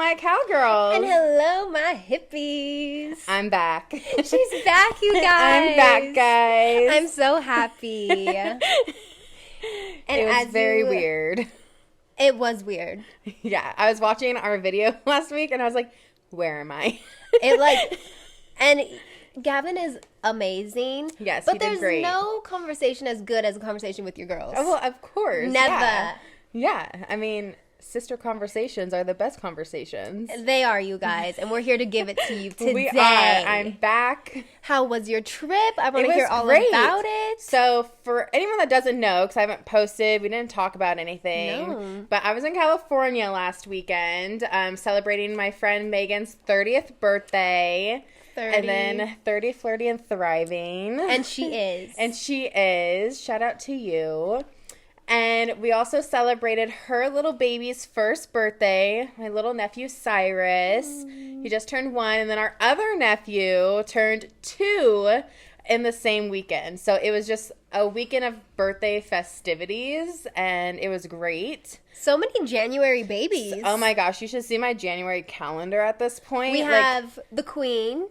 my cowgirls. And hello, my hippies. I'm back. She's back, you guys. I'm back, guys. I'm so happy. And it was very weird. It was weird. Yeah, I was watching our video last week, and I was like, where am I? And Gavin is amazing. Yes, but he did great. There's no conversation as good as a conversation with your girls. Oh, well, of course. Never. Yeah. I mean, sister conversations are the best conversations. They are, you guys, and we're here to give it to you today. We are. I'm back. How was your trip? I want to hear all great. about it. So, for anyone that doesn't know, because I haven't posted, we didn't talk about anything. No. But I was in California last weekend, celebrating my friend Megan's 30th birthday. 30. And then 30, flirty, and thriving. And she is. And she is. Shout out to you. And we also celebrated her little baby's first birthday, my little nephew Cyrus. He just turned 1. And then our other nephew turned 2 in the same weekend. So it was just a weekend of birthday festivities, and it was great. So many January babies. Oh my gosh, you should see my January calendar at this point. We have the queen.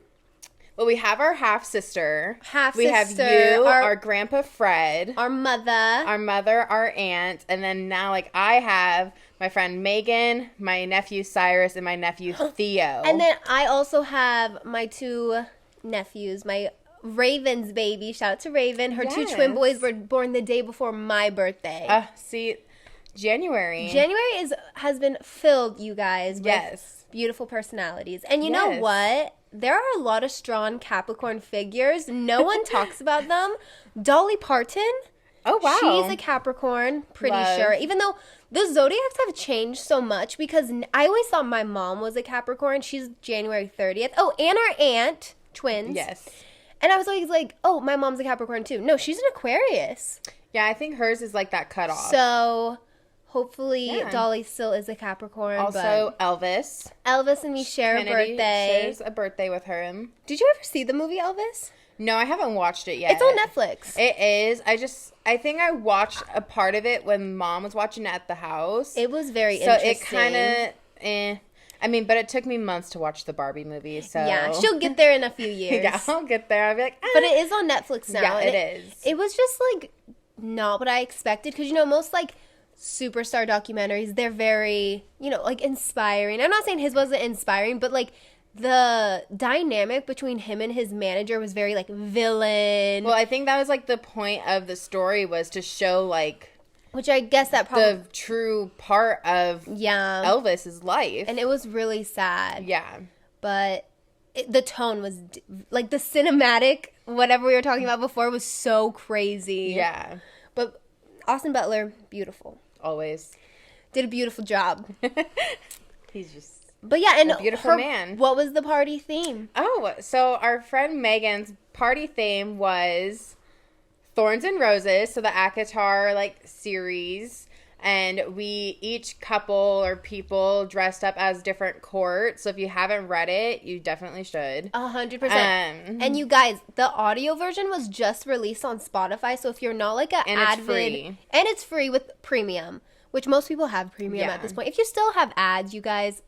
Well, we have our half-sister. We have you, our grandpa Fred. Our mother. Our aunt. And then now, I have my friend Megan, my nephew Cyrus, and my nephew Theo. And then I also have my 2 nephews, my Raven's baby. Shout out to Raven. Her 2 twin boys were born the day before my birthday. See, January has been filled, you guys, with beautiful personalities. And you know what? There are a lot of strong Capricorn figures. No one talks about them. Dolly Parton. Oh, wow. She's a Capricorn, pretty sure. Even though the zodiacs have changed so much, because I always thought my mom was a Capricorn. She's January 30th. Oh, and our aunt, twins. Yes. And I was always like, oh, my mom's a Capricorn too. No, she's an Aquarius. Yeah, I think hers is like that cutoff. So hopefully Dolly still is a Capricorn. Also, Elvis. Elvis and me share a birthday. Shares a birthday with him. Did you ever see the movie Elvis? No, I haven't watched it yet. It's on Netflix. It is. I think I watched a part of it when Mom was watching it at the house. It was very interesting. So it kind of, I mean, but it took me months to watch the Barbie movie, so. Yeah, she'll get there in a few years. Yeah, I'll get there. I'll be like, But it is on Netflix now. Yeah, it is. It was just, not what I expected. Because, most, superstar documentaries, they're very, inspiring. I'm not saying his wasn't inspiring, but, the dynamic between him and his manager was very, villain. Well, I think that was, the point of the story was to show, which I guess that probably... the true part of Elvis's life. And it was really sad. Yeah. But the tone was... the cinematic, whatever we were talking about before, was so crazy. Yeah. But Austin Butler, beautiful. Always. Did a beautiful job. He's just... But yeah, and a beautiful man. What was the party theme? Oh, so our friend Megan's party theme was Thorns and Roses, so the ACOTAR series, and we each couple or people dressed up as different courts. So if you haven't read it, you definitely should. 100%. And you guys, the audio version was just released on Spotify, so if you're not an avid, it's free. And it's free with premium, which most people have premium at this point. If you still have ads, you guys.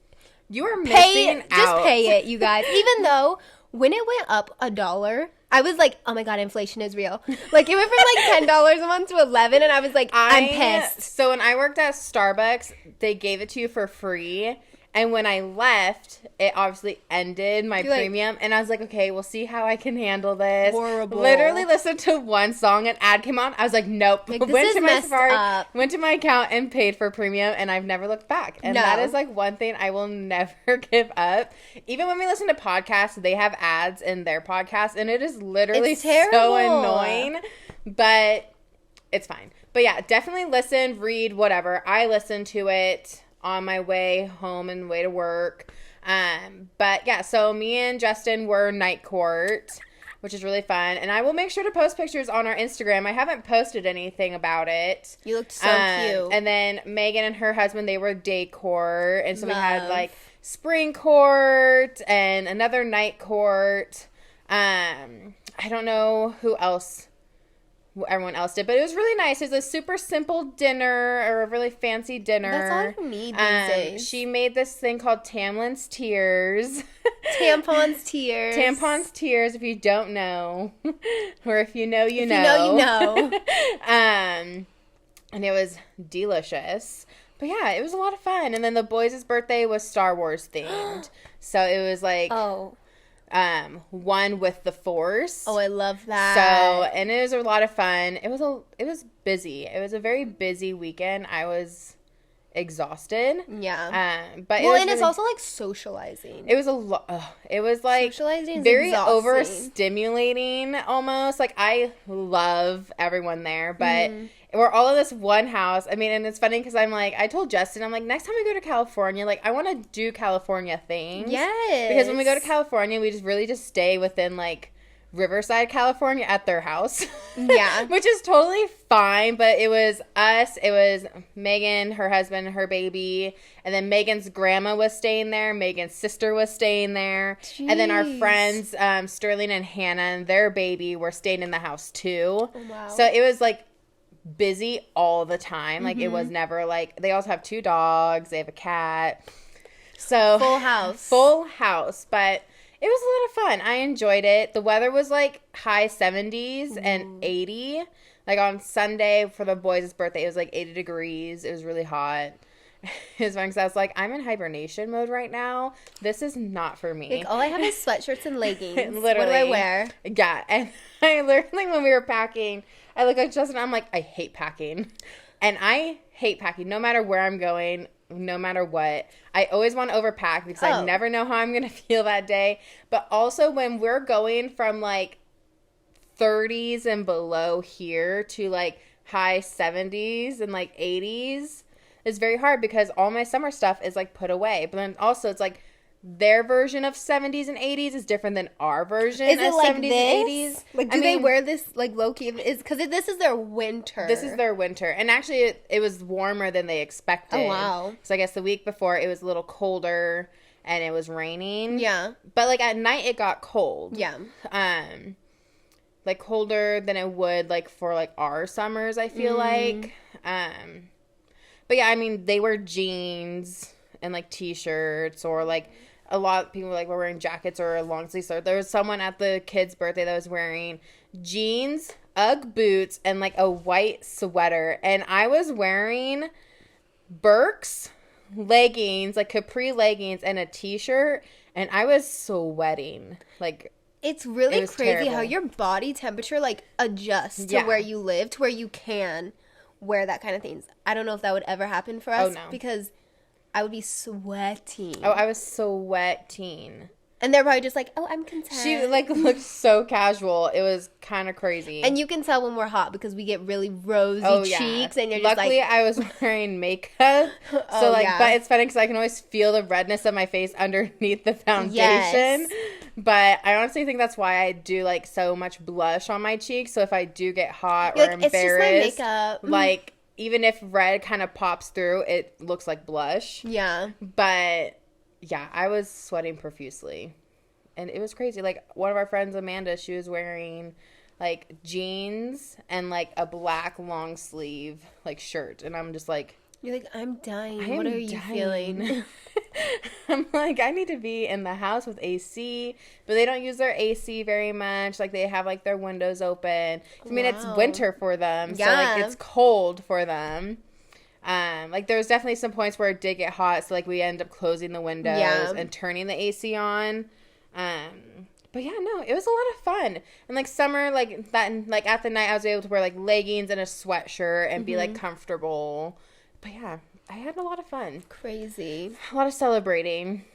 You are missing out. Just pay it, you guys. Even though when it went up $1, I was like, oh my God, inflation is real. It went from $10 a month to $11, and I was like, I'm pissed. So when I worked at Starbucks, they gave it to you for free. And when I left, it obviously ended my premium. And I was like, okay, we'll see how I can handle this. Horrible. Literally listened to one song, an ad came on. I was like, nope. This went to my Safari, went to my account and paid for premium, and I've never looked back. And that is one thing I will never give up. Even when we listen to podcasts, they have ads in their podcast, and it is literally so annoying. But it's fine. But yeah, definitely listen, read, whatever. I listened to it on my way home and way to work. But yeah, so me and Justin were night court, which is really fun. And I will make sure to post pictures on our Instagram. I haven't posted anything about it. You looked so cute. And then Megan and her husband, they were day court. And so we had spring court and another night court. I don't know who else everyone else did. But it was really nice. It was a super simple dinner, or a really fancy dinner. That's all you need these days. She made this thing called Tamlin's Tears. Tampons Tears. Tampons Tears, if you don't know. Or if you know, you know. You know. And it was delicious. But yeah, it was a lot of fun. And then the boys' birthday was Star Wars themed. So it was like... one with the Force. Oh, I love that. So, and it was a lot of fun. It was busy. It was a very busy weekend. I was exhausted. Yeah. But it's also like socializing. It was a lot. It was like socializing is very exhausting. overstimulating almost. Like, I love everyone there, but we're all in this one house. I mean, and it's funny because I'm like, I told Justin, I'm like, next time we go to California, like, I want to do California things. Yes. Because when we go to California, we just really just stay within like Riverside, California at their house. Yeah. Which is totally fine, but it was us. It was Megan, her husband, her baby, and then Megan's grandma was staying there. Megan's sister was staying there. Jeez. And then our friends, Sterling and Hannah and their baby were staying in the house too. Oh, wow. So it was like busy all the time. Like, it was never like, they also have 2 dogs. They have a cat. So full house. But it was a lot of fun. I enjoyed it. The weather was like high 70s and 80. Like on Sunday for the boys' birthday, it was like 80 degrees. It was really hot. It was fun because I was like, I'm in hibernation mode right now. This is not for me. Like, all I have is sweatshirts and leggings. Literally. What do I wear? Yeah. And I literally, when we were packing, I look at Justin, I'm like, I hate packing. And I hate packing no matter where I'm going, no matter what. I always want to overpack because I never know how I'm going to feel that day. But also when we're going from like 30s and below here to like high 70s and like 80s, it's very hard because all my summer stuff is like put away. But then also it's like their version of 70s and 80s is different than our version of like 70s this? and 80s. Like, do they wear this like low-key? Because this is their winter. This is their winter. And actually it was warmer than they expected. Oh, wow. So I guess the week before it was a little colder and it was raining. Yeah. But like at night it got cold. Yeah. Like colder than it would like for like our summers, I feel like. But yeah, I mean, they wear jeans and like t-shirts, or like a lot of people like were wearing jackets or a long sleeve shirt. There was someone at the kid's birthday that was wearing jeans, Ugg boots, and like a white sweater. And I was wearing Birks leggings, like capri leggings, and a t-shirt, and I was sweating. Like, it's really crazy terrible. how your body temperature like adjusts to where you live, to where you can wear that kind of things. I don't know if that would ever happen for us. Oh, no. Because I would be sweating. Oh, I was sweating. And they're probably just like, oh, I'm content. She like looked so casual. It was kind of crazy. And you can tell when we're hot because we get really rosy cheeks, and you're just Luckily, like, I was wearing makeup, so like, but it's funny because I can always feel the redness of my face underneath the foundation. Yes. But I honestly think that's why I do like so much blush on my cheeks. So if I do get hot or embarrassed, it's just my makeup. Like even if red kind of pops through, it looks like blush. Yeah. But yeah, I was sweating profusely. And it was crazy. Like, one of our friends, Amanda, she was wearing, like, jeans and, like, a black long sleeve, like, shirt. And I'm just like... You're like, I'm dying. What are you feeling? I'm like, I need to be in the house with AC. But they don't use their AC very much. Like, they have, like, their windows open. I mean, it's winter for them. Yeah. So, like, it's cold for them. Like, there was definitely some points where it did get hot. So, like, we ended up closing the windows and turning the AC on. But yeah, no, it was a lot of fun. And like summer, like that, like at the night I was able to wear like leggings and a sweatshirt and be like comfortable. But yeah, I had a lot of fun. Crazy. A lot of celebrating.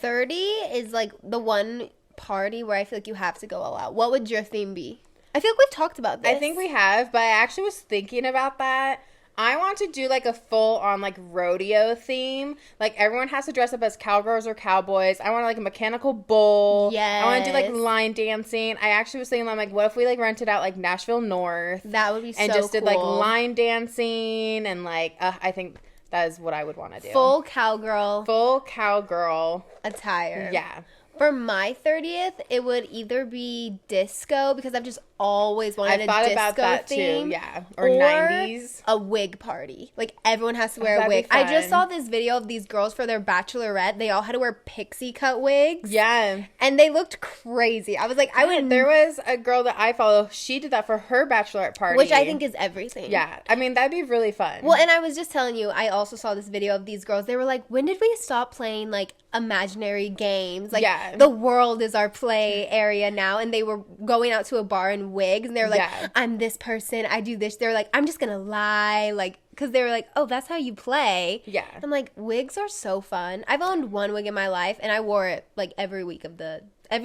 30 is like the one party where I feel like you have to go all out. What would your theme be? I feel like we've talked about this. I think we have, but I actually was thinking about that. I want to do, like, a full-on, like, rodeo theme. Like, everyone has to dress up as cowgirls or cowboys. I want, like, a mechanical bull. Yes. I want to do, like, line dancing. I actually was thinking, I'm like, what if we, like, rented out, like, Nashville North? That would be so cool. And just did, like, line dancing and, like, I think that is what I would want to do. Full cowgirl. Full cowgirl. Attire. Yeah. For my 30th, it would either be disco, because I've just always wanted a disco about that theme, too, yeah. Or 90s. A wig party. Like, everyone has to wear a wig. I just saw this video of these girls for their bachelorette. They all had to wear pixie cut wigs. Yeah. And they looked crazy. I was like, There was a girl that I follow. She did that for her bachelorette party. Which I think is everything. Yeah. I mean, that'd be really fun. Well, and I was just telling you, I also saw this video of these girls. They were like, when did we stop playing, like, imaginary games? Like, the world is our play area now. And they were going out to a bar in wigs. And they were like, I'm this person. I do this. They were like, I'm just going to lie. Like, because they were like, oh, that's how you play. Yeah. I'm like, wigs are so fun. I've owned one wig in my life. And I wore it, like, every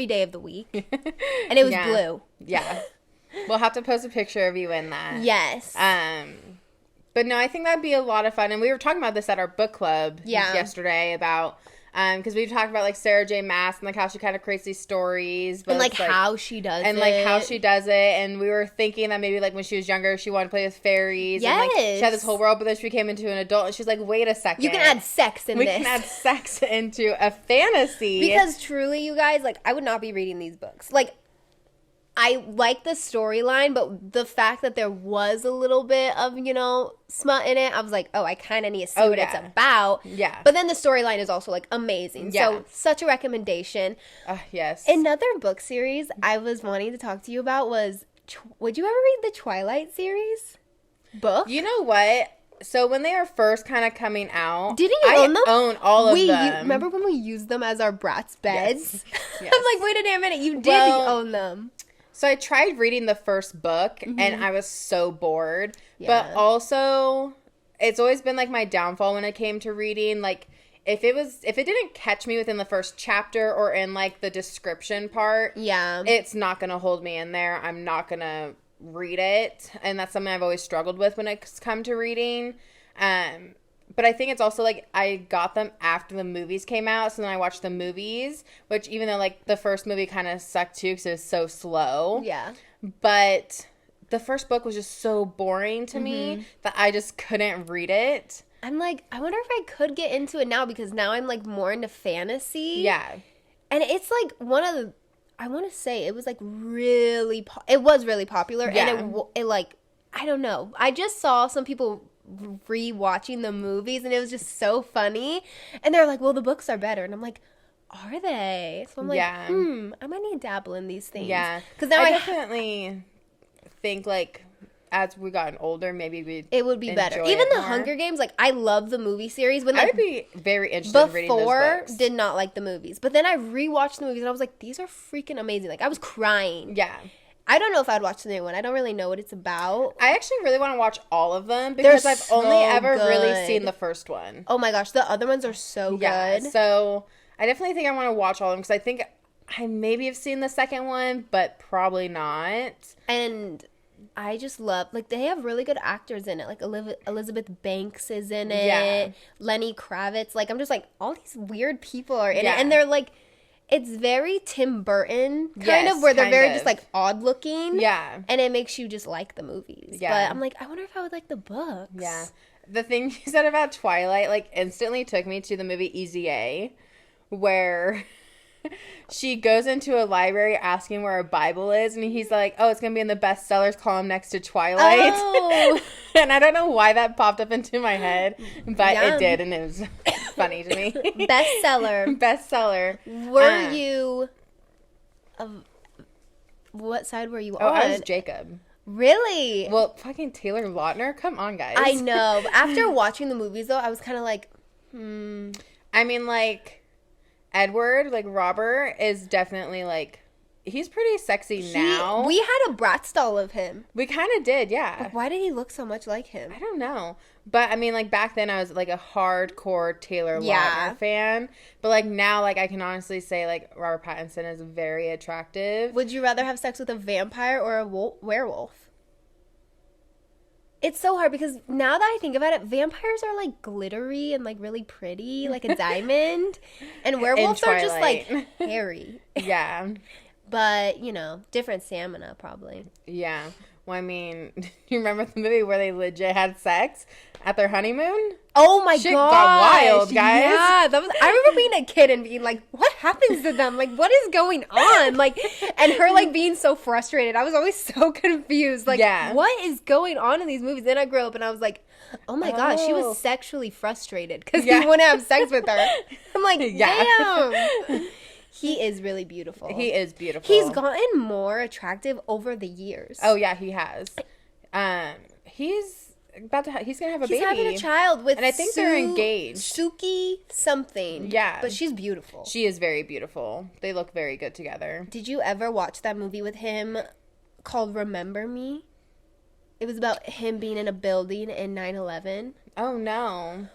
day of the week. And it was blue. Yeah. We'll have to post a picture of you in that. Yes. But no, I think that'd be a lot of fun. And we were talking about this at our book club yesterday about, because we've talked about, like, Sarah J. Maas and, like, how she kind of creates these stories. But and, like, how she does it. And, like, how she does it. And we were thinking that maybe, like, when she was younger, she wanted to play with fairies. Yes. And, like, she had this whole world, but then she became into an adult. And she's like, wait a second. You can add sex in this. We can add sex into a fantasy. Because truly, you guys, like, I would not be reading these books. Like, I like the storyline, but the fact that there was a little bit of, you know, smut in it, I was like, oh, I kind of need to see what it's about. Yeah. But then the storyline is also, like, amazing. Yeah. So, such a recommendation. Yes. Another book series I was wanting to talk to you about was, would you ever read the Twilight series book? You know what? So when they were first kind of coming out, didn't you own them? I own all of them. Remember when we used them as our brats' beds? Yes. I'm like, wait a damn minute, you did own them. So I tried reading the first book, and I was so bored. Yeah. But also, it's always been, like, my downfall when it came to reading. Like, if it didn't catch me within the first chapter or in, like, the description part, it's not going to hold me in there. I'm not going to read it. And that's something I've always struggled with when it's come to reading. But I think it's also, like, I got them after the movies came out, so then I watched the movies, which even though, like, the first movie kind of sucked, too, because it was so slow. Yeah. But the first book was just so boring to me that I just couldn't read it. I'm like, I wonder if I could get into it now, because now I'm, like, more into fantasy. Yeah. And it's, like, one of the, I want to say, it was, like, really, it was really popular. Yeah. And it, like, I don't know. I just saw some people re-watching the movies, and it was just so funny, and they're like, well, the books are better, and I'm like, are they? So I'm like, I might need to dabble in these things. Yeah, because now I definitely think, like, as we gotten older, maybe it would be better. Even the Hunger Games, like, I love the movie series, but, like, I would be very interested in reading those books. Before, did not like the movies, but then I rewatched the movies, and I was like, these are freaking amazing. Like, I was crying. Yeah. I don't know if I'd watch the new one. I don't really know what it's about. I actually really want to watch all of them because I've only ever really seen the first one. Oh my gosh, the other ones are so good. So I definitely think I want to watch all of them because I think I maybe have seen the second one, but probably not. And I just love, like, they have really good actors in it. Like, Elizabeth Banks is in it. Yeah. Lenny Kravitz. Like, I'm just like, all these weird people are in it. And they're like, it's very Tim Burton kind of, where they're very just, like, odd looking. Yeah. And it makes you just like the movies. Yeah. But I'm like, I wonder if I would like the books. Yeah. The thing you said about Twilight, like, instantly took me to the movie Easy A, where she goes into a library asking where a Bible is, and he's like, oh, it's going to be in the bestsellers column next to Twilight. Oh. And I don't know why that popped up into my head, but it did, and it was funny to me. Bestseller. Were you... what side were you on? Oh, I was Jacob. Really? Well, fucking Taylor Lautner? Come on, guys. I know. After watching the movies, though, I was kind of like, I mean, like... Edward, like, Robert, is definitely, like, he's pretty sexy now. We had a Bratz doll of him. We kind of did, yeah. Like, why did he look so much like him? I don't know. But, I mean, like, back then I was, like, a hardcore Taylor Lautner fan. But, like, now, like, I can honestly say, like, Robert Pattinson is very attractive. Would you rather have sex with a vampire or a werewolf? It's so hard because now that I think about it, vampires are, like, glittery and, like, really pretty, like a diamond. And werewolves are just, like, hairy. Yeah. But, you know, different stamina, probably. Yeah. Well, I mean, do you remember the movie where they legit had sex? At their honeymoon? Oh my god. Shit got wild, guys. Yeah, I remember being a kid and being like, what happens to them? Like, what is going on? Like, and her like being so frustrated. I was always so confused. Like, what is going on in these movies? Then I grew up and I was like, oh my god, she was sexually frustrated because he wouldn't have sex with her. I'm like, damn. He is really beautiful. He is beautiful. He's gotten more attractive over the years. Oh yeah, he has. He's gonna have a baby. He's having a child with, and I think they're engaged. Suki something. Yeah, but she's beautiful. She is very beautiful. They look very good together. Did you ever watch that movie with him called Remember Me? It was about him being in a building in 9/11. Oh no.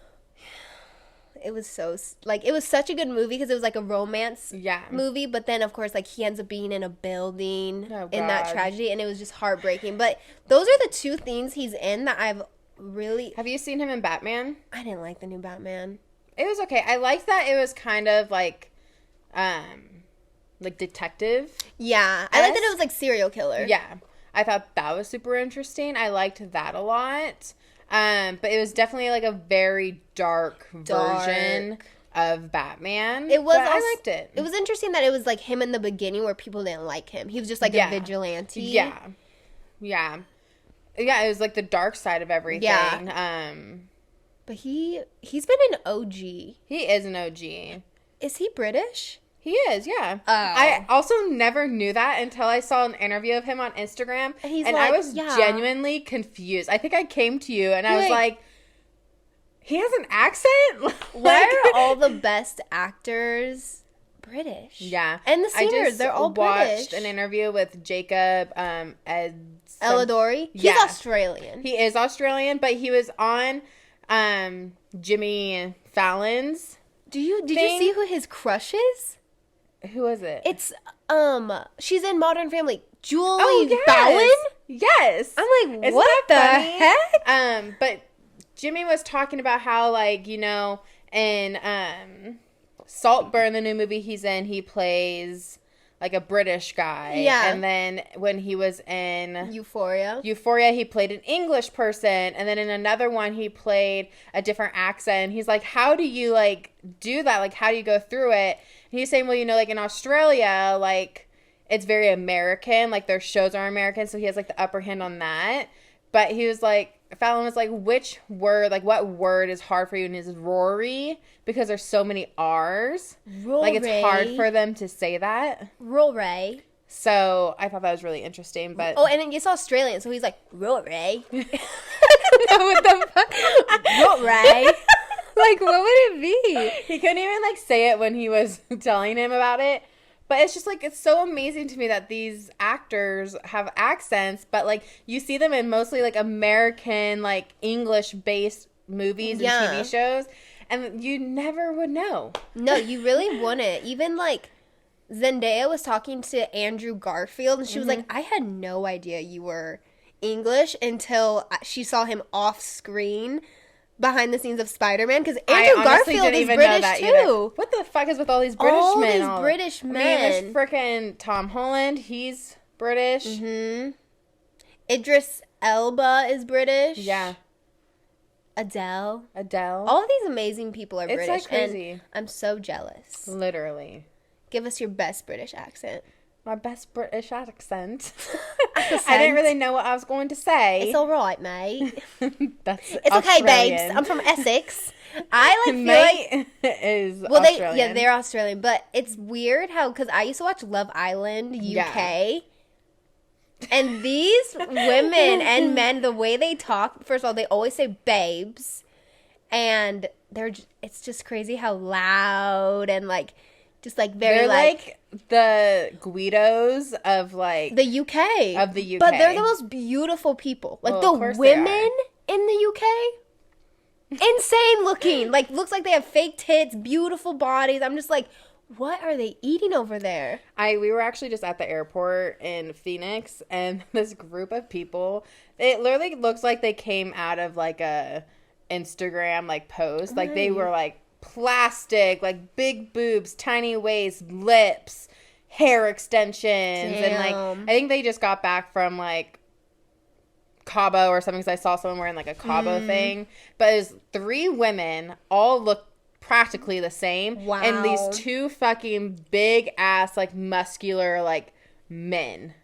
It was it was such a good movie because it was like a romance movie, but then of course like he ends up being in a building in that tragedy, and it was just heartbreaking. But those are the two things he's in that I've really... Have you seen him in Batman? I didn't like the new Batman. It was okay. I liked that it was kind of like detective. Yeah, I liked that it was like serial killer. Yeah, I thought that was super interesting. I liked that a lot. But it was definitely like a very dark version of Batman. It was. I liked it. It was interesting that it was like him in the beginning where people didn't like him. He was just like a vigilante. Yeah. It was like the dark side of everything. Yeah. But he's been an OG. He is an OG. Is he British? He is, yeah. Oh. I also never knew that until I saw an interview of him on Instagram. And I was genuinely confused. I think I came to you and I was like, he has an accent? Why are all the best actors British? Yeah. And the singers, they're all British. I watched an interview with Jacob Elidori. He's Australian. He is Australian, but he was on Jimmy Fallon's Did you see who his crush is? Who is it? It's, she's in Modern Family. Julie Fallon? Yes. I'm like, what the heck? But Jimmy was talking about how, like, you know, in Saltburn, the new movie he's in, he plays like a British guy. Yeah. And then when he was in Euphoria, he played an English person. And then in another one, he played a different accent. He's like, how do you, like, do that? Like, how do you go through it? And he's saying, well, you know, like, in Australia, like, it's very American. Like, their shows are American. So he has, like, the upper hand on that. But he was like, Fallon was like, which word, like, what word is hard for you? And his Rory, because there's so many R's. Rory. Like, it's hard for them to say that. Rory. So I thought that was really interesting. But and then it's Australian, so he's like, Rory. What the fuck? Rory. Like, what would it be? He couldn't even, like, say it when he was telling him about it. But it's just, like, it's so amazing to me that these actors have accents, but, like, you see them in mostly, like, American, like, English-based movies and TV shows, and you never would know. No, you really wouldn't. Even, like, Zendaya was talking to Andrew Garfield, and she was like, I had no idea you were English until she saw him off-screen behind the scenes of Spider-Man, because Andrew Garfield is British too. Either. What the fuck is with all these British men? All these British men. I mean, there's frickin' Tom Holland. He's British. Mm-hmm. Idris Elba is British. Yeah. Adele. All of these amazing people are British. It's like crazy. And I'm so jealous. Literally. Give us your best British accent. My best British accent. I didn't really know what I was going to say. It's all right, mate. It's okay, babes. I'm from Essex. I like feel like is Australian. They're Australian, but it's weird how, because I used to watch Love Island UK, and these women and men, the way they talk, first of all, they always say babes, and it's just crazy how loud and like. Just like very they're like the Guidos of like the UK. Of the UK. But they're the most beautiful people. Like the women in the UK. Insane looking. Like looks like they have fake tits, beautiful bodies. I'm just like, what are they eating over there? We were actually just at the airport in Phoenix, and this group of people, it literally looks like they came out of like a Instagram like post. Like they were like plastic, like big boobs, tiny waist, lips, hair extensions. Damn. And like I think they just got back from like Cabo or something, because I saw someone wearing like a Cabo thing. But it was 3 women, all look practically the same. Wow. And these 2 fucking big ass, like muscular, like men.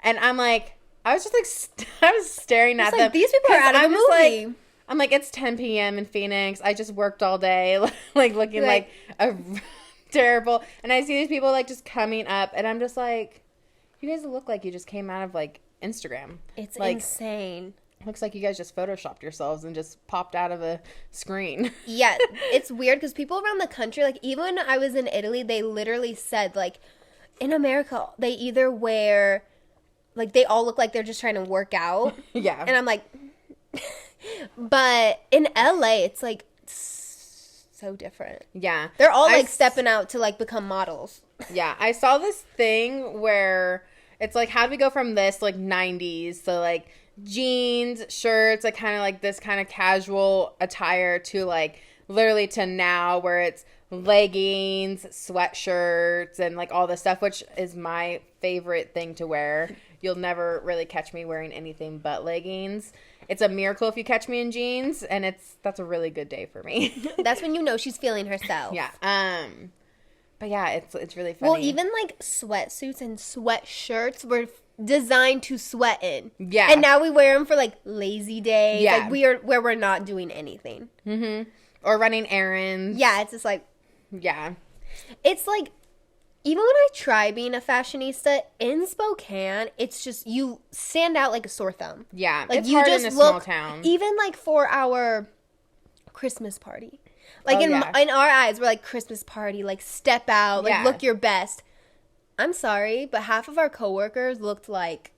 And I'm like, I was just like, I was staring at them. These people are out of a movie. I'm like, it's 10 p.m. in Phoenix. I just worked all day, like looking like a terrible. And I see these people like just coming up, and I'm just like, you guys look like you just came out of like Instagram. It's like, insane. Looks like you guys just photoshopped yourselves and just popped out of a screen. Yeah, it's weird because people around the country, like even when I was in Italy, they literally said like, in America, they either wear, like they all look like they're just trying to work out. Yeah. And I'm like, but in LA, it's like so different. Yeah. They're all like stepping out to like become models. Yeah. I saw this thing where it's like, how do we go from this like 90s, so like jeans, shirts, like kind of like this kind of casual attire to like literally to now where it's leggings, sweatshirts, and like all this stuff, which is my favorite thing to wear. You'll never really catch me wearing anything but leggings. It's a miracle if you catch me in jeans, and that's a really good day for me. That's when you know she's feeling herself. Yeah. But yeah, it's really funny. Well, even like sweatsuits and sweatshirts were designed to sweat in. Yeah. And now we wear them for like lazy days. Yeah. Like where we're not doing anything. Mm-hmm. Or running errands. Yeah, it's just like. Yeah. It's like, even when I try being a fashionista in Spokane, it's just, you stand out like a sore thumb. Yeah. Like it's you hard just in a look, small town. even like for our Christmas party. Like in our eyes, we're like, Christmas party, like step out, like look your best. I'm sorry, but half of our coworkers looked like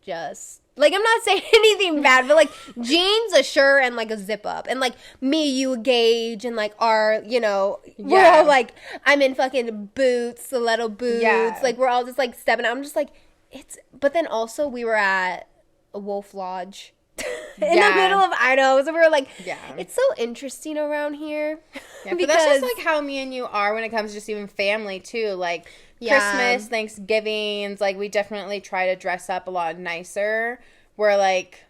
just, like, I'm not saying anything bad, but like jeans, a shirt, and like a zip up. And like me, you, Gage, and like our, you know, we're all like, I'm in fucking boots, stiletto boots. Yeah. Like we're all just like stepping out. I'm just like, but then also we were at a Wolf Lodge. In the middle of Idaho, so we were like, it's so interesting around here. Yeah, but that's just like how me and you are when it comes to just even family too. Like Christmas, Thanksgivings, like we definitely try to dress up a lot nicer. Where like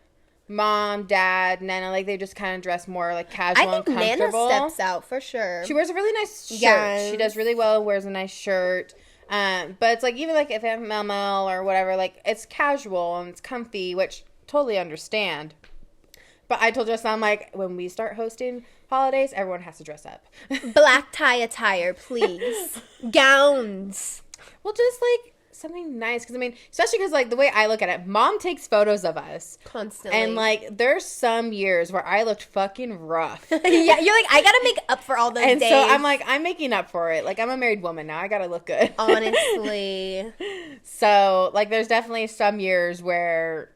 mom, dad, Nana, like they just kind of dress more like casual and comfortable. Nana steps out for sure. She wears a really nice shirt. Yes. She does really well. Wears a nice shirt. But it's like even like if I'm ML or whatever, like it's casual and it's comfy, which totally understand. But I told Justin, I'm like, when we start hosting holidays, everyone has to dress up. Black tie attire, please. Gowns. Well, just like something nice. Because I mean, especially because like the way I look at it, mom takes photos of us constantly. And like there's some years where I looked fucking rough. Yeah, you're like, I gotta make up for all those days. And so I'm like, I'm making up for it. Like I'm a married woman now. I gotta look good. Honestly. So like there's definitely some years where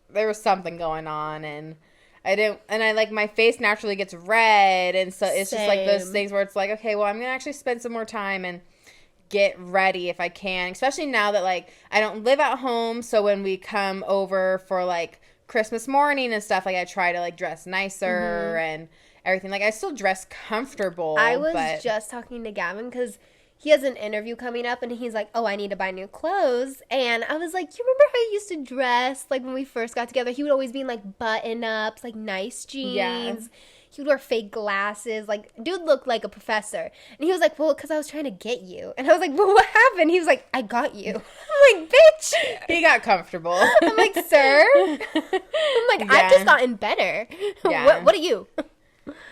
there was something going on and I like my face naturally gets red, and so it's just like those things where it's like, okay, well, I'm gonna actually spend some more time and get ready if I can, especially now that like I don't live at home, so when we come over for like Christmas morning and stuff, like I try to like dress nicer and everything. Like I still dress comfortable. I was just talking to Gavin because he has an interview coming up, and he's like, oh, I need to buy new clothes. And I was like, you remember how you used to dress? Like, when we first got together, he would always be in, like, button-ups, like, nice jeans. Yeah. He would wear fake glasses. Like, dude looked like a professor. And he was like, well, because I was trying to get you. And I was like, well, what happened? He was like, I got you. I'm like, bitch. He got comfortable. I'm like, sir? I'm like, I've just gotten better. Yeah. What are you?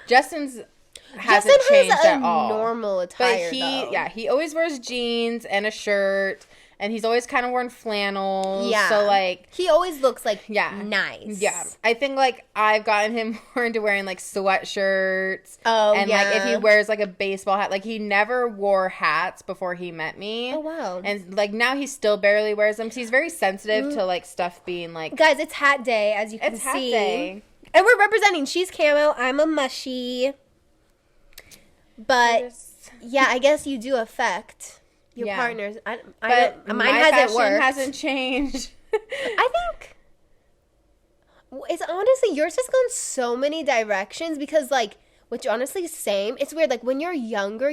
Justin hasn't changed at all. Normal attire, but he always wears jeans and a shirt, and he's always kind of worn flannels. Yeah, so like he always looks like nice. Yeah, I think like I've gotten him more into wearing like sweatshirts. Oh, and like if he wears like a baseball hat, like he never wore hats before he met me. Oh wow! And like now he still barely wears them. So he's very sensitive to like stuff being like. Guys, it's hat day, as you can see. It's hat day, and we're representing. She's camo. I'm a mushy. But yeah, I guess you do affect your partners. But mine hasn't worked. Hasn't changed. I think it's honestly yours has gone so many directions because like, which honestly same. It's weird. Like when you're younger,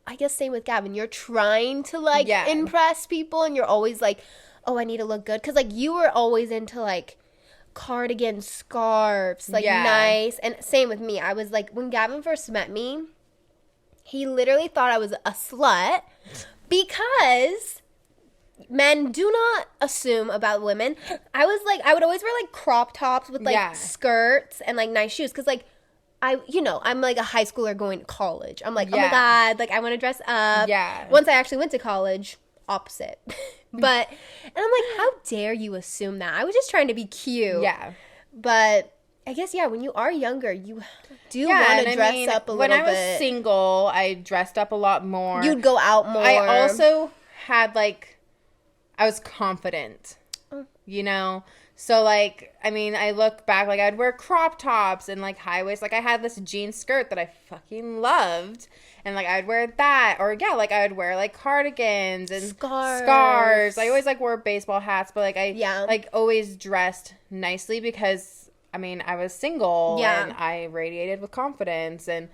I guess same with Gavin. You're trying to like impress people, and you're always like, oh, I need to look good. Because, like, you were always into, like, cardigan scarves, like, nice. And same with me. I was, like, when Gavin first met me, he literally thought I was a slut because men do not assume about women. I would always wear, like, crop tops with, like, skirts and, like, nice shoes. Because, like, I'm like a high schooler going to college. I'm like, oh my God, like I want to dress up. Yeah. Once I actually went to college, opposite. And I'm like, how dare you assume that? I was just trying to be cute. Yeah. But I guess, when you are younger, you do want to dress up a little bit. When I was single, I dressed up a lot more. You'd go out more. I also had, like, I was confident, you know? So, like, I mean, I look back, like, I'd wear crop tops and, like, high waist. Like, I had this jean skirt that I fucking loved. And, like, I'd wear that. Or, I would wear, like, cardigans and scarves. I always, like, wore baseball hats. But, like, I, like, always dressed nicely because, I mean, I was single. And I radiated with confidence. And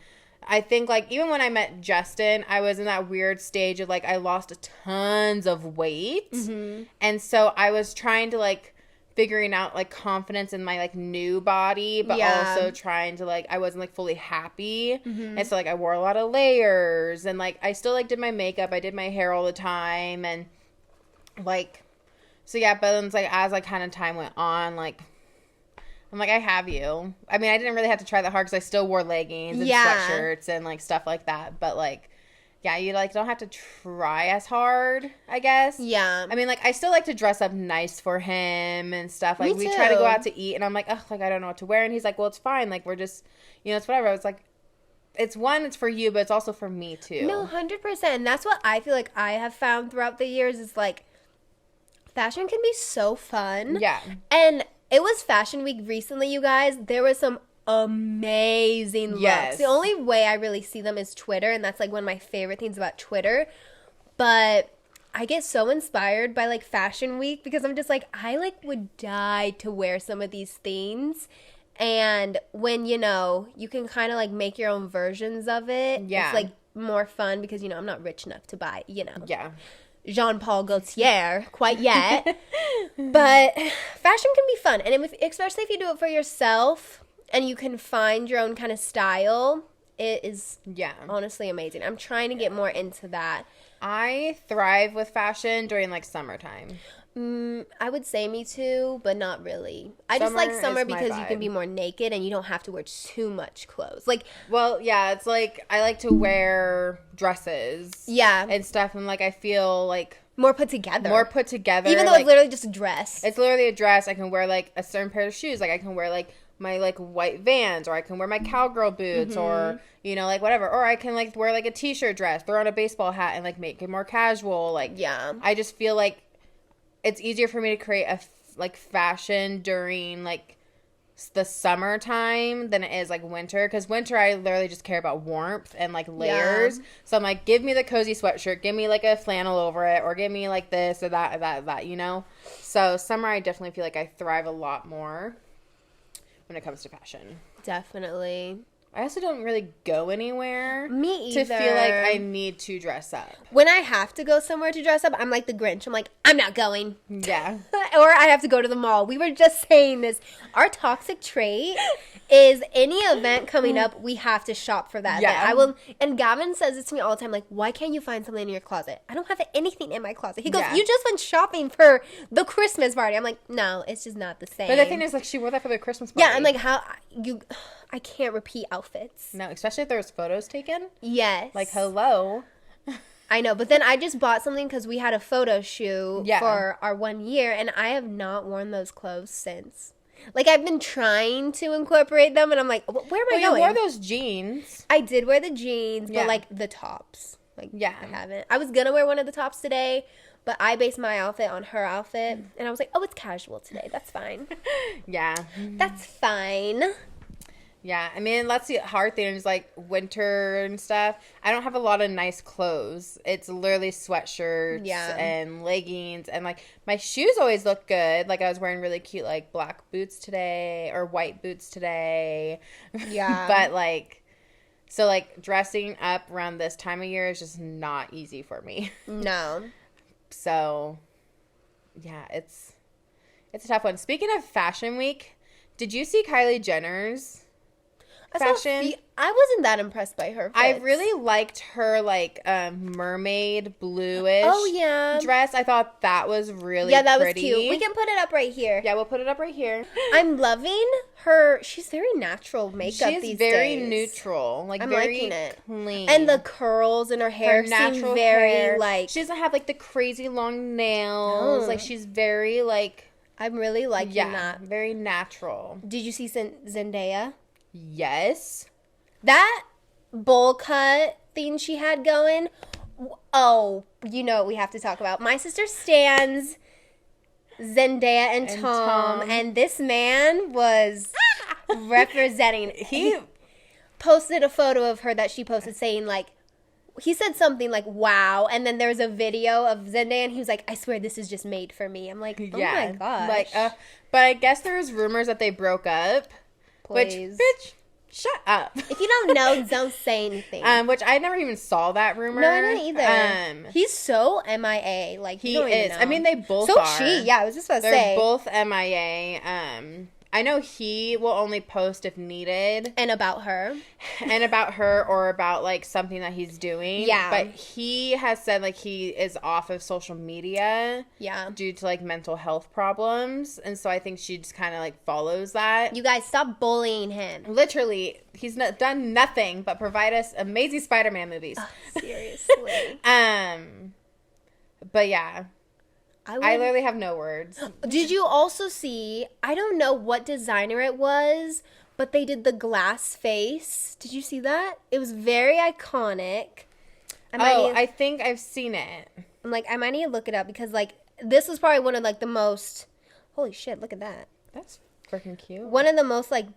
I think, like, even when I met Justin, I was in that weird stage of, like, I lost tons of weight. Mm-hmm. And so I was trying to, like, figuring out, like, confidence in my, like, new body, but also trying to, like, I wasn't, like, fully happy. Mm-hmm. And so, like, I wore a lot of layers, and, like, I still, like, did my makeup. I did my hair all the time, and, like, so, but then it's, like, as, like, kind of time went on, like, I'm like, I have you. I mean, I didn't really have to try that hard because I still wore leggings and sweatshirts and, like, stuff like that, but, like, you, like, don't have to try as hard, I guess. Yeah. I mean, like, I still like to dress up nice for him and stuff. Like, we try to go out to eat, and I'm like, like, I don't know what to wear. And he's like, well, it's fine. Like, we're just, it's whatever. I was like, it's for you, but it's also for me, too. No, 100%. And that's what I feel like I have found throughout the years is, like, fashion can be so fun. Yeah. And it was Fashion Week recently, you guys. There was some amazing looks. Yes. The only way I really see them is Twitter, and that's, like, one of my favorite things about Twitter. But I get so inspired by, like, Fashion Week because I'm just like, I, like, would die to wear some of these things. And when, you can kind of, like, make your own versions of it, it's, like, more fun because, I'm not rich enough to buy, Jean-Paul Gaultier quite yet. But fashion can be fun. And especially if you do it for yourself and you can find your own kind of style, it is honestly amazing. I'm trying to get more into that. I thrive with fashion during, like, summertime. I would say me too, but not really. I just like summer because you can be more naked and you don't have to wear too much clothes. Like, well, it's like I like to wear dresses, and stuff, and, like, I feel like more put together. Even though, like, it's literally just a dress. It's literally a dress. I can wear, like, a certain pair of shoes. Like, I can wear, like, my, like, white Vans, or I can wear my Cowgirl boots, or, like, whatever. Or I can, like, wear, like, a t-shirt dress, throw on a baseball hat, and, like, make it more casual. Like, I just feel like it's easier for me to create like, fashion during, like, the summertime than it is, like, winter. Because winter, I literally just care about warmth and, like, layers. So I'm like, give me the cozy sweatshirt. Give me, like, a flannel over it. Or give me, like, this or that, So summer, I definitely feel like I thrive a lot more when it comes to fashion. Definitely. I also don't really go anywhere. Me either. To feel like I need to dress up. When I have to go somewhere to dress up, I'm like the Grinch. I'm like, I'm not going. Yeah. Or I have to go to the mall. We were just saying this. Our toxic trait is any event coming up, we have to shop for that. Yeah. I will. And Gavin says this to me all the time. Like, why can't you find something in your closet? I don't have anything in my closet. He goes, you just went shopping for the Christmas party. I'm like, no, it's just not the same. But the thing is, like, she wore that for the Christmas party. Yeah, I'm like, I can't repeat outfits. No, especially if there was photos taken. Yes. Like, hello. I know, but then I just bought something because we had a photo shoot for our 1 year, and I have not worn those clothes since. Like, I've been trying to incorporate them, and I'm like, where am I going? You wore those jeans. I did wear the jeans, but, like, the tops. Like, I haven't. I was going to wear one of the tops today, but I based my outfit on her outfit, and I was like, oh, it's casual today. That's fine. That's fine. Yeah, I mean, that's the hard thing is, like, winter and stuff. I don't have a lot of nice clothes. It's literally sweatshirts and leggings. And, like, my shoes always look good. Like, I was wearing really cute, like, black boots today or white boots today. Yeah. But, like, so, like, dressing up around this time of year is just not easy for me. No. So, Yeah, it's a tough one. Speaking of Fashion Week, did you see Kylie Jenner's fashion? I wasn't that impressed by her fits. I really liked her, like, mermaid bluish dress. I thought that was really pretty. Yeah, that was cute. We can put it up right here. Yeah, we'll put it up right here. I'm loving her. She's very natural makeup these days. She's very neutral. Like, I'm very liking it. Clean. And the curls in her hair seem very, hair. Like... She doesn't have, like, the crazy long nails. No. Like, she's very, like... I'm really liking that. Very natural. Did you see Zendaya? Yes. That bowl cut thing she had going. Oh, you know what we have to talk about. My sister stans Zendaya and Tom. And this man was representing. He posted a photo of her that she posted saying, like, he said something like, wow. And then there was a video of Zendaya and he was like, I swear this is just made for me. I'm like, oh my gosh. Like, but I guess there was rumors that they broke up. Please. Which, bitch, shut up. If you don't know, don't say anything. Which I never even saw that rumor. No, I didn't either. He's so MIA. Like, he is. I mean, they both are. So she. Yeah, I was just about to say. They're both MIA. I know he will only post if needed. And about her. Or about, like, something that he's doing. Yeah. But he has said, like, he is off of social media. Yeah. Due to, like, mental health problems. And so I think she just kind of, like, follows that. You guys, stop bullying him. Literally, he's done nothing but provide us amazing Spider-Man movies. Seriously. But, yeah. I literally have no words. Did you also see, I don't know what designer it was, but they did the glass face. Did you see that? It was very iconic. I think I've seen it. I'm like, I might need to look it up because, like, this was probably one of, like, the most, holy shit, look at that. That's freaking cute. One of the most, like,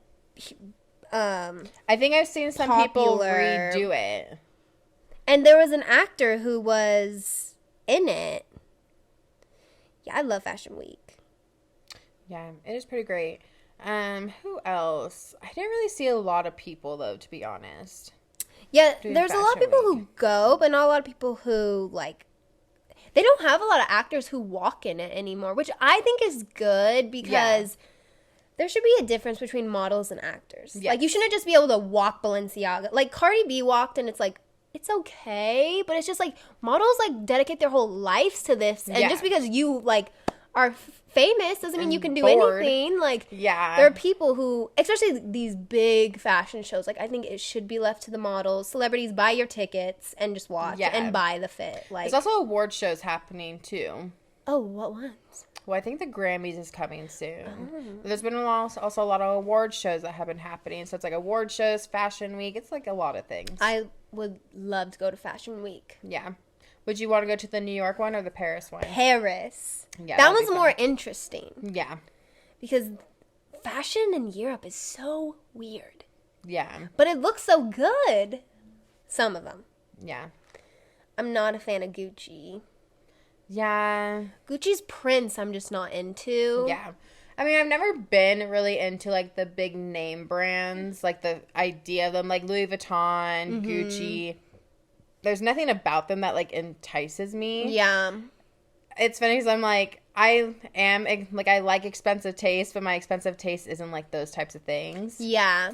I think I've seen some people redo it. And there was an actor who was in it. Yeah, I love Fashion Week. Yeah, it is pretty great. Who else? I didn't really see a lot of people, though, to be honest. Yeah, there's a lot of people who go, but not a lot of people who, like, they don't have a lot of actors who walk in it anymore, which I think is good because there should be a difference between models and actors. Yes. Like, you shouldn't just be able to walk Balenciaga. Like, Cardi B walked, and it's like, it's okay, but it's just like models like dedicate their whole lives to this, and just because you like are famous doesn't mean you can do anything. Like, there are people who, especially these big fashion shows, like I think it should be left to the models. Celebrities, buy your tickets and just watch and buy the fit. Like, there's also award shows happening too. Oh, what ones? Well, I think the Grammys is coming soon. Oh. There's been also a lot of award shows that have been happening. So it's like award shows, Fashion Week. It's like a lot of things. I would love to go to Fashion Week. Yeah. Would you want to go to the New York one or the Paris one? Paris. Yeah. That one's more interesting. Yeah. Because fashion in Europe is so weird. Yeah. But it looks so good. Some of them. Yeah. I'm not a fan of Gucci. Yeah. Gucci's prints I'm just not into. Yeah. I mean, I've never been really into, like, the big name brands. Like, the idea of them, like, Louis Vuitton, Gucci. There's nothing about them that, like, entices me. Yeah. It's funny because I'm, like, I like expensive taste, but my expensive taste isn't, like, those types of things. Yeah.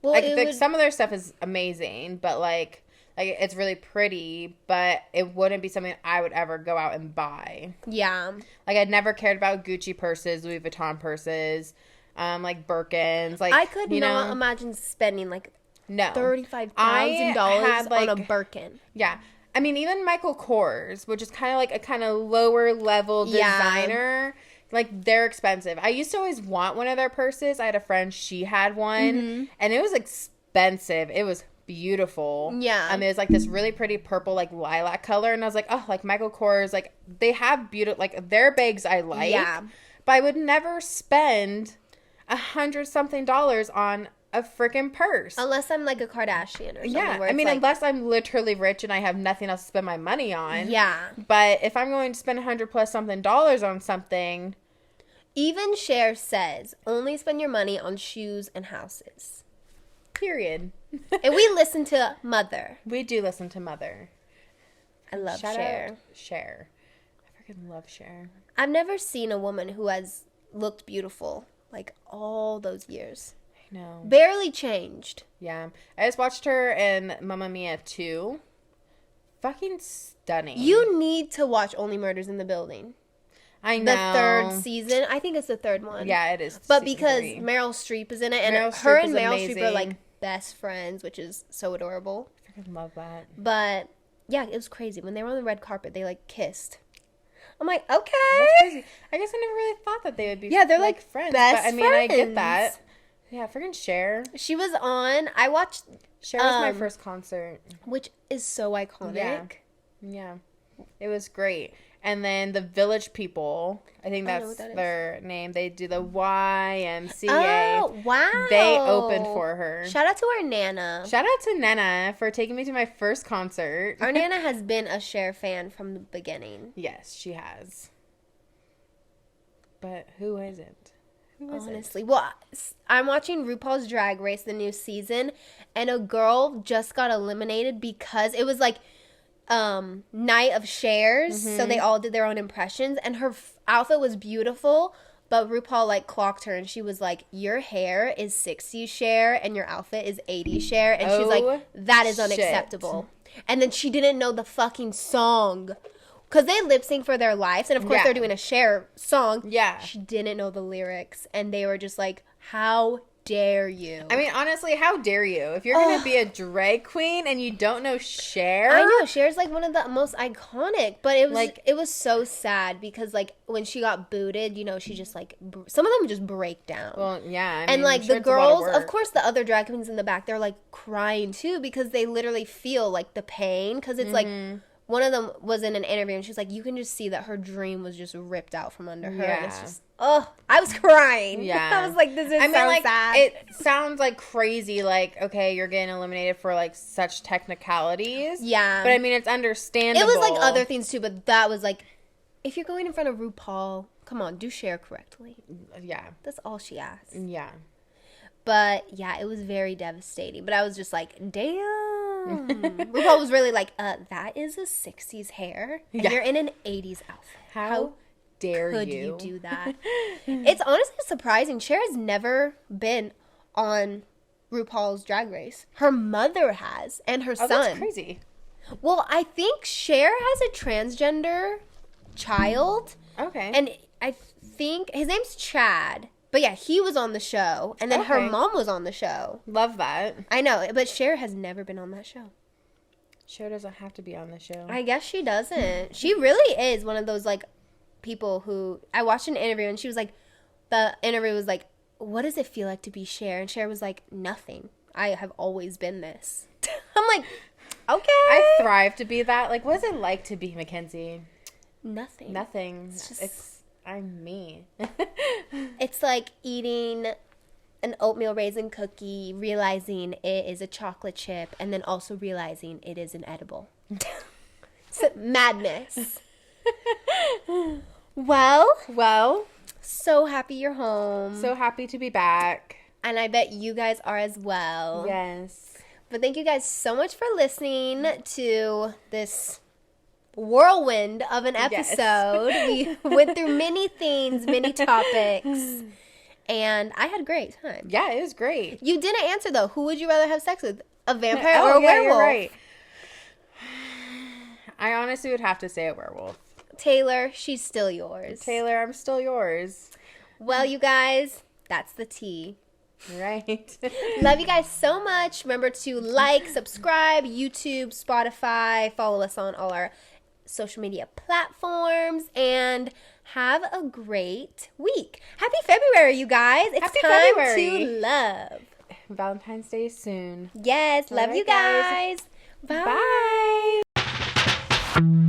Well, some of their stuff is amazing, but, like, it's really pretty, but it wouldn't be something I would ever go out and buy. Yeah. Like, I'd never cared about Gucci purses, Louis Vuitton purses, like Birkins. Like, I could not imagine spending, like, $35,000 on a Birkin. Yeah. I mean, even Michael Kors, which is kind of like a kind of lower level designer, like, they're expensive. I used to always want one of their purses. I had a friend, she had one, and it was expensive. It was beautiful. Yeah. It was like this really pretty purple, like, lilac color, and I was like, oh, like, Michael Kors, like, they have beautiful, like, their bags I like. Yeah. But I would never spend $100-something on a freaking purse. Unless I'm like a Kardashian or something. Yeah, I mean, like, unless I'm literally rich and I have nothing else to spend my money on. Yeah. But if I'm going to spend $100+ on something. Even Cher says, only spend your money on shoes and houses. Period. And we listen to Mother. We do listen to Mother. I love Cher. Cher. I've freaking love Cher. I've never seen a woman who has looked beautiful like all those years. I know. Barely changed. Yeah. I just watched her in Mamma Mia 2. Fucking stunning. You need to watch Only Murders in the Building. I know. The third season. I think it's the third one. Yeah, it is. But because 3. Meryl Streep is in it, and her and Meryl Streep are like best friends, which is so adorable. I freaking love that. But yeah, it was crazy. When they were on the red carpet, they like kissed. I'm like, okay. That's crazy. I guess I never really thought that they would be they're like friends. Best but I mean, friends. I get that. Yeah, freaking Cher. She was on. I watched. Cher was my first concert. Which is so iconic. Yeah. It was great. And then the Village People, I think that's their name. They do the YMCA. Oh, wow. They opened for her. Shout out to our Nana. Shout out to Nana for taking me to my first concert. Our Nana has been a Cher fan from the beginning. Yes, she has. But who isn't? Honestly. Well, I'm watching RuPaul's Drag Race, the new season, and a girl just got eliminated because it was like night of shares, so they all did their own impressions, and her outfit was beautiful, but RuPaul like clocked her, and she was like, your hair is 60s Cher and your outfit is 80s Cher, and she's like, that is unacceptable. And then she didn't know the fucking song because they lip sync for their lives, and of course they're doing a Cher song. She didn't know the lyrics, and they were just like, how dare you? I mean, honestly, how dare you? If you're going to be a drag queen and you don't know Cher. I know, Cher's like one of the most iconic, but it was like, it was so sad because like when she got booted, you know, she just like, some of them just break down. Well, yeah. I mean, and like the girls, of course the other drag queens in the back, they're like crying too because they literally feel like the pain because it's like, one of them was in an interview and she was like, you can just see that her dream was just ripped out from under her. And it's just, I was crying. I was like, this is so sad. It sounds like crazy, like, okay, you're getting eliminated for like such technicalities. Yeah. But I mean, it's understandable. It was like other things too, but that was like, if you're going in front of RuPaul, come on, do Cher correctly. Yeah. That's all she asked. Yeah. But yeah, it was very devastating. But I was just like, damn. RuPaul was really like, that is a 60s hair, and you're in an 80s outfit. How dare could you do that? It's honestly surprising. Cher has never been on RuPaul's Drag Race. Her mother has, and her son. That's crazy. Well, I think Cher has a transgender child. Okay. And I think his name's Chad. But yeah, he was on the show, and then her mom was on the show. Love that. I know, but Cher has never been on that show. Cher doesn't have to be on the show. I guess she doesn't. She really is one of those, like, people who... I watched an interview, and she was like... The interview was like, what does it feel like to be Cher? And Cher was like, nothing. I have always been this. I'm like, okay. I thrive to be that. Like, what is it like to be Mackenzie? Nothing. Nothing. I'm me. It's like eating an oatmeal raisin cookie, realizing it is a chocolate chip, and then also realizing it is an edible. It's madness. Well, so happy you're home. So happy to be back. And I bet you guys are as well. Yes. But thank you guys so much for listening to this whirlwind of an episode. Yes. We went through many things, many topics, and I had a great time. Yeah, it was great. You didn't answer though. Who would you rather have sex with, a vampire or a werewolf? You're right. I honestly would have to say a werewolf. Taylor, she's still yours. Taylor, I'm still yours. Well, you guys, that's the tea. Right. Love you guys so much. Remember to like, subscribe, YouTube, Spotify, follow us on all our social media platforms, and have a great week. Happy February, you guys. It's time to love. Valentine's Day is soon. Yes, love you guys. Bye. Bye.